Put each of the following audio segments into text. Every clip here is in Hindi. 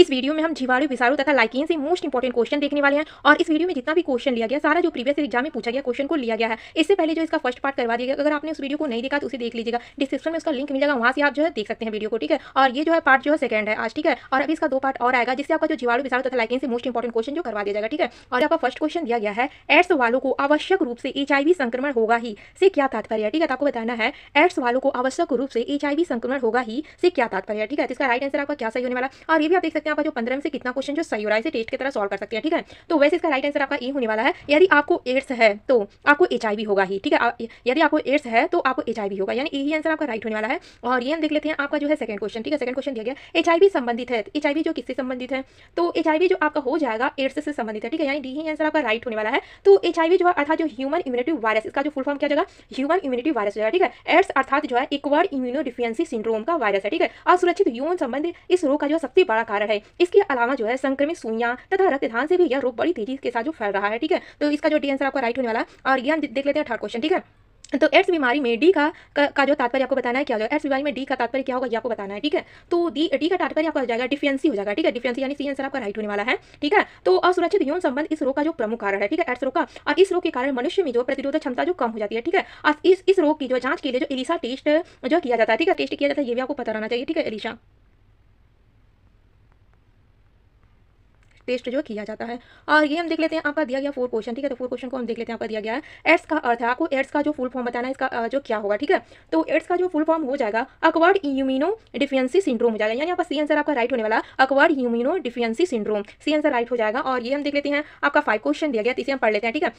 इस वीडियो में हम जीवाणु, विषाणु तथा लाइकेन से मोस्ट इंपॉर्टेंट क्वेश्चन देखने वाले हैं और इस वीडियो में जितना भी क्वेश्चन लिया गया सारा जो प्रीवियस एग्जाम में पूछा गया क्वेश्चन को लिया गया है। इससे पहले जो इसका फर्स्ट पार्ट करवा दिया गया, अगर आपने उस वीडियो को नहीं देखा तो उसे देख लीजिएगा, डिस्क्रिप्शन में उसका लिंक मिलेगा, वहां से आप जो है देख सकते हैं वीडियो को, ठीक है। और ये जो है पार्ट जो है सेकंड है आज, ठीक है। और अभी इसका 2 पार्ट और आएगा जिससे आपका जो जीवाणु, विषाणु तथा लाइकेन से मोस्ट इंपॉर्टेंट क्वेश्चन जो करवा दिया जाएगा, ठीक है। और आपका फर्स्ट क्वेश्चन दिया गया है, एड्स वालों को आवश्यक रूप से HIV संक्रमण होगा ही से क्या तात्पर्य है, ठीक है। तो आपको बताना है एड्स वालों को आवश्यक रूप से HIV संक्रमण होगा ही से क्या तात्पर्य है, ठीक है। तो इसका राइट आंसर आपका क्या सही होने वाला है। और ये भी आप देख सकते हैं आपका जो 15 में से कितना क्वेश्चन जो सही हो रहा है, इसे टेस्ट की तरह सॉल्व कर सकते हैं, ठीक है। तो वैसे इसका राइट आंसर आपका ए होने वाला है, यदि आपको एड्स है तो आपको HIV होगा ही, ठीक है। यदि आपको एड्स है तो आपको HIV होगा, यानी यही आंसर आपका राइट होने वाला है। और ये हम देख लेते हैं आपका जो है सेकंड क्वेश्चन, ठीक है। सेकंड क्वेश्चन दिया गया HIV संबंधित है, HIV जो किससे संबंधित है, तो HIV जो आपका हो जाएगा एड्स से संबंधित है, ठीक है। यानी डी ही आंसर आपका राइट होने वाला है। तो HIV जो है अर्थात जो ह्यूमन इम्यूनिटी वायरस, इसका जो फुल फॉर्म क्या जगह ह्यूमन इम्यूनिटी वायरस है, ठीक है। एड्स अर्थात जो है एक्वायर्ड इम्यूनोडिफिशियेंसी सिंड्रोम का वायरस है, ठीक है। असुरक्षित यौन संबंध इस रोग का जो सबसे बड़ा कारण है। इसके अलावा जो है संक्रमित सुइयां तथा रक्तदान से भी यह रोग बड़ी तेजी के साथ जो फैल रहा है, ठीक है। तो इसका जो डी आंसर आपका राइट होने वाला है। और ये हम देख लेते हैं थर्ड क्वेश्चन, ठीक है। तो एड्स बीमारी में डी का जो तात्पर्य आपको बताना है क्या हो जाएगा, एड्स बीमारी में डी का तात्पर्य क्या होगा ये आपको बताना है, ठीक है। तो डी का तात्पर्य आपका हो जाएगा डिफिशियेंसी हो जाएगा, ठीक है। डिफिशियेंसी यानी सी आंसर आपका राइट होने वाला है, ठीक है। तो असुरक्षित यौन संबंध इस रोग का जो प्रमुख कारण है, ठीक है, एड्स रोग का। और इस रोग के कारण मनुष्य में जो प्रतिरोधक क्षमता जो कम हो जाती है, ठीक है। और इस रोग की जो जांच के लिए जो एलिसा टेस्ट जो किया जाता है, ठीक है, टेस्ट किया जाता है, ये भी आपको पता रहना चाहिए, ठीक है। एलिसा टेस्ट जो किया जाता है। और ये हम देख लेते हैं आपका दिया गया 4 क्वेश्चन, ठीक है। तो 4 क्वेश्चन को हम देख लेते हैं। आपका दिया गया है एड्स का अर्थ है, आपको एड्स का जो फुल फॉर्म बताना है, इसका जो क्या होगा, ठीक है। तो एड्स का जो फुल फॉर्म हो जाएगा अक्वायर्ड इम्यूनो डिफिशियेंसी सिंड्रोम हो जाएगा, यानी आपका सी आंसर आपका राइट होने वाला acquired immunodeficiency syndrome, C answer right हो जाएगा। और ये हम देख लेते हैं आपका 5 क्वेश्चन दिया गया, इसे हम पढ़ लेते हैं, ठीक है।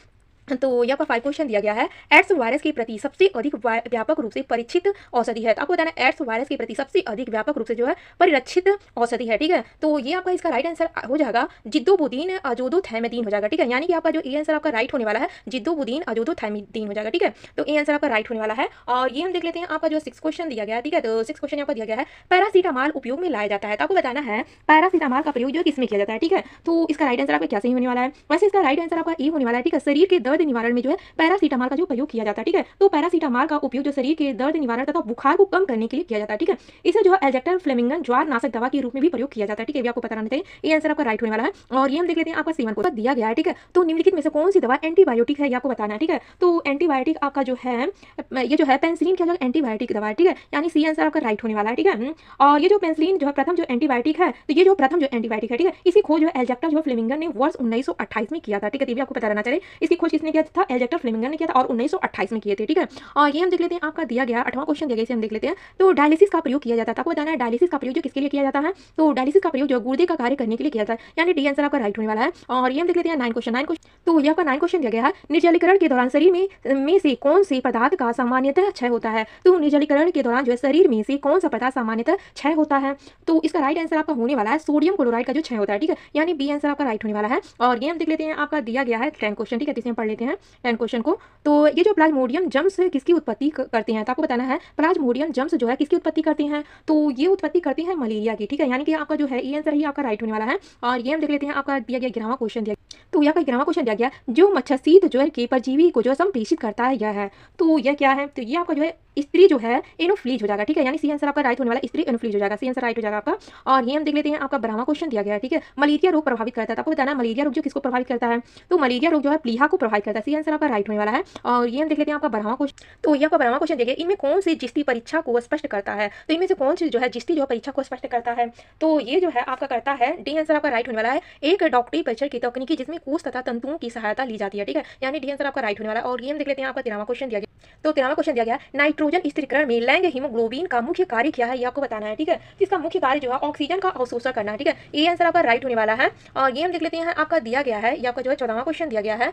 तो यहाँ पर 5 क्वेश्चन दिया गया है, एड्स वायरस के प्रति सबसे अधिक व्यापक रूप से परीक्षित औषधि है। तो आपको बताना है एड्स वायरस के प्रति सबसे अधिक व्यापक रूप से जो है परिरक्षित औषधि है, ठीक है। तो ये आपका इसका राइट आंसर हो जाएगा जिद्दोबुदीन अजोदोथैमेदिन हो जाएगा, ठीक है। यानी कि आपका जो ए आंसर आपका राइट होने वाला है जिद्दोबुदीन अजोदोथैमेदिन हो जाएगा, ठीक है। तो ए आंसर आपका राइट होने वाला है। और ये हम देख लेते हैं आपका जो 6 क्वेश्चन दिया गया है, ठीक है। तो 6 क्वेश्चन यहाँ पर दिया गया है, पैरासीटामॉल उपयोग में लाया जाता है। तो आपको बताना है पैरासीटामॉल का प्रयोग जो किसमें किया जाता है, ठीक है। तो इसका राइट आंसर आपका क्या सही होने वाला है। वैसे इसका राइट आंसर आपका ए होने वाला है, ठीक है। शरीर के दर्द निवारण में जो है पैरासीटामॉल का जो प्रयोग किया जाता है, ठीक है। तो पैरासीटामॉल का उपयोग जो शरीर के दर्द निवारण तथा बुखार को कम करने के लिए किया जाता है, ठीक है। इसे जो है एल्जेक्टर फ्लेमिंगन ज्वार नाशक दवा के रूप में भी प्रयोग किया जाता है, ठीक है। ये आपको पता रहना चाहिए, ये आंसर आपका राइट होने वाला है। और ये हम देख लेते हैं आपका 7 को दिया गया है, ठीक है। तो निम्नलिखित में से कौन सी दवा एंटीबायोटिक है ये आपको बताना है, ठीक है। तो एंटीबायोटिक आपका जो है ये जो है पेनिसिलिन क्या एंटीबायोटिक दवा है, ठीक है। यानी सी आंसर आपका राइट होने वाला है, ठीक है। और ये जो पेनिसिलिन जो है प्रथम जो एंटीबायोटिक है, तो ये जो प्रथम जो एंटीबायोटिक है, ठीक है, इसकी खोज जो एल्जेक्टर जो फ्लेमिंगन ने वर्ष 1928 में किया था, ठीक है। ये भी आपको पता रहना चाहिए, इसकी खोज किसने किया था, एल्जेक्टर फ्लेमिंगन ने किया था और 1928 में किए थे, ठीक है। और ये हम देख लेते हैं आपका दिया गया 8वां क्वेश्चन दिया गया, इसे हम देख लेते हैं। तो डायलिसिस का प्रयोग किया जाता है। आपको बताना है डायलिसिस का प्रयोग जो किसके लिए किया जाता है, तो डायलिसिस का प्रयोग जो गुर्दे का कार्य करने के लिए किया जाता है, यानी डी आंसर आपका राइट होने वाला है। और ये हम देख लेते हैं 9 क्वेश्चन। तो ये आपका 9 क्वेश्चन दिया गया है, निर्जलीकरण के दौरान शरीर में से कौन से पदार्थ का सामान्यतः क्षय होता है। तो निर्जलीकरण के दौरान जो है शरीर में से कौन सा पदार्थ सामान्यतः क्षय होता है, तो इसका राइट आंसर आपका होने वाला है सोडियम क्लोराइड का जो क्षय होता है, ठीक है। यानी बी आंसर आपका राइट होने वाला है। और ये हम देख लेते हैं आपका दिया गया है 10 क्वेश्चन, ठीक है। इसे हम पढ़ लेते हैं 10 क्वेश्चन को। तो ये जो प्लाज्मोडियम जम्स किसकी उत्पत्ति करते हैं, तो आपको बताना है प्लाज्मोडियम जम्स जो है किसकी उत्पत्ति करते हैं, तो ये उत्पत्ति करते हैं मलेरिया की, ठीक है। यानी कि आपका जो है ये आंसर ही आपका राइट होने वाला है। और ये हम देख लेते हैं आपका दिया गया 11वां क्वेश्चन दिया। तो यहाँ का 11वां क्वेश्चन दिया गया, जो मच्छरशीत ज्वर के परजीवी को जो संप्रेषित करता है यह है, तो यह क्या है, तो ये आपका जो है स्त्री जो है एनोफ्लीज हो जाएगा, ठीक है। यानी सी आंसर आपका राइट होने वाला स्त्री एनोफ्लीज हो जाएगा, सी आंसर राइट हो जाएगा आपका। और ये हम देख लेते हैं आपका 12वां क्वेश्चन दिया गया है, ठीक है। मलेरिया रोग प्रभावित करता है। आपको बताना है मलेरिया रोग जो किसको प्रभावित करता है, तो मलेरिया रोग जो है प्लीहा को प्रभावित करता है, सी आंसर आपका राइट होने वाला है। और ये हम देख लेते हैं आपका 12वां क्वेश्चन। तो ये आपका 12वां क्वेश्चन दिया गया, इनमें कौन सी जिस्ती परीक्षा को स्पष्ट करता है, तो इनमें से कौन सी जो है जिस्ती जो परीक्षा को स्पष्ट करता है, तो ये जो है आपका करता है डी आंसर आपका राइट होने वाला है एक डॉक्टरी परीक्षण की तकनीकी जिसमें कोष तथा तंतुओं की सहायता ली जाती है, ठीक है। यानी डी आंसर आपका राइट होने वाला है। और ये हम देख लेते हैं आपका 13वां क्वेश्चन दिया गया। तो 13वां क्वेश्चन दिया गया, नाइट्रोजन स्थिरीकरण में लैंग हीमोग्लोबिन का मुख्य कार्य क्या है ये आपको बताना है, ठीक है। इसका मुख्य कार्य जो है ऑक्सीजन का अवशोषण करना है, ठीक है। ये आंसर आपका राइट होने वाला है। और ये हम देख लेते हैं आपका दिया गया है, ये आपका जो है 14वां क्वेश्चन दिया गया है।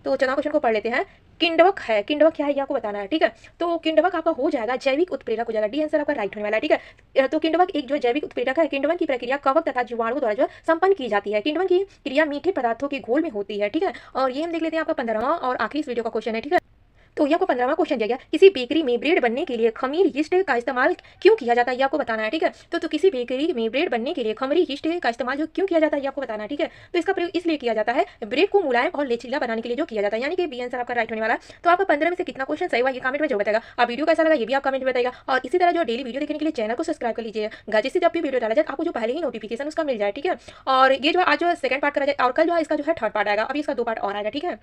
तो 14वां क्वेश्चन को पढ़ लेते हैं, किंडवक है, किंडवक क्या है ये आपको बताना है, ठीक है। तो किंडवक आपका हो जाएगा जैविक उत्प्रेरक हो जाएगा, डी आंसर आपका राइट होने वाला है, ठीक है। तो किंडवक एक जो जैविक उत्प्रेरक है। किंडवक की प्रक्रिया कवक तथा जीवाणु द्वारा जो संपन्न की जाती है। किंडवक की क्रिया मीठे पदार्थों के घोल में होती है, ठीक है। और ये हम देख लेते हैं आपका 15वां और आखिरी इस वीडियो का क्वेश्चन है, ठीक है। तो ये आपको 15वां क्वेश्चन दिया गया, किसी बेकरी में ब्रेड बनने के लिए खमीर यीस्ट का इस्तेमाल क्यों किया जाता है, ये आपको बताना है, ठीक है। तो किसी बेकरी में ब्रेड बनने के लिए खमीरी यीस्ट का इस्तेमाल जो क्यों किया जाता है ये आपको बताना है, ठीक है। तो इसका प्रयोग इसलिए किया जाता है ब्रेड को मुलायम और लचीला बनाने के लिए जो किया जाता है, यानी कि बी आंसर आपका राइट होने वाला है। तो आपका 15 में से कितना क्वेश्चन सही हुआ ये कमेंट में जरूर बताएगा। आप वीडियो कैसा लगा ये भी आप कमेंट में बताएगा, और इसी तरह जो डेली वीडियो देखने के लिए चैनल को सब्सक्राइब कर लीजिएगा, जिससे जब भी वीडियो डाला जाए आपको जो पहले ही नोटिफिकेशन उसका मिल जाए, ठीक है। और ये जो आज जो सेकंड पार्ट करा जाए, और कल जो है इसका जो है थर्ड पार्ट आएगा, अभी इसका 2 पार्ट और आएगा, ठीक है।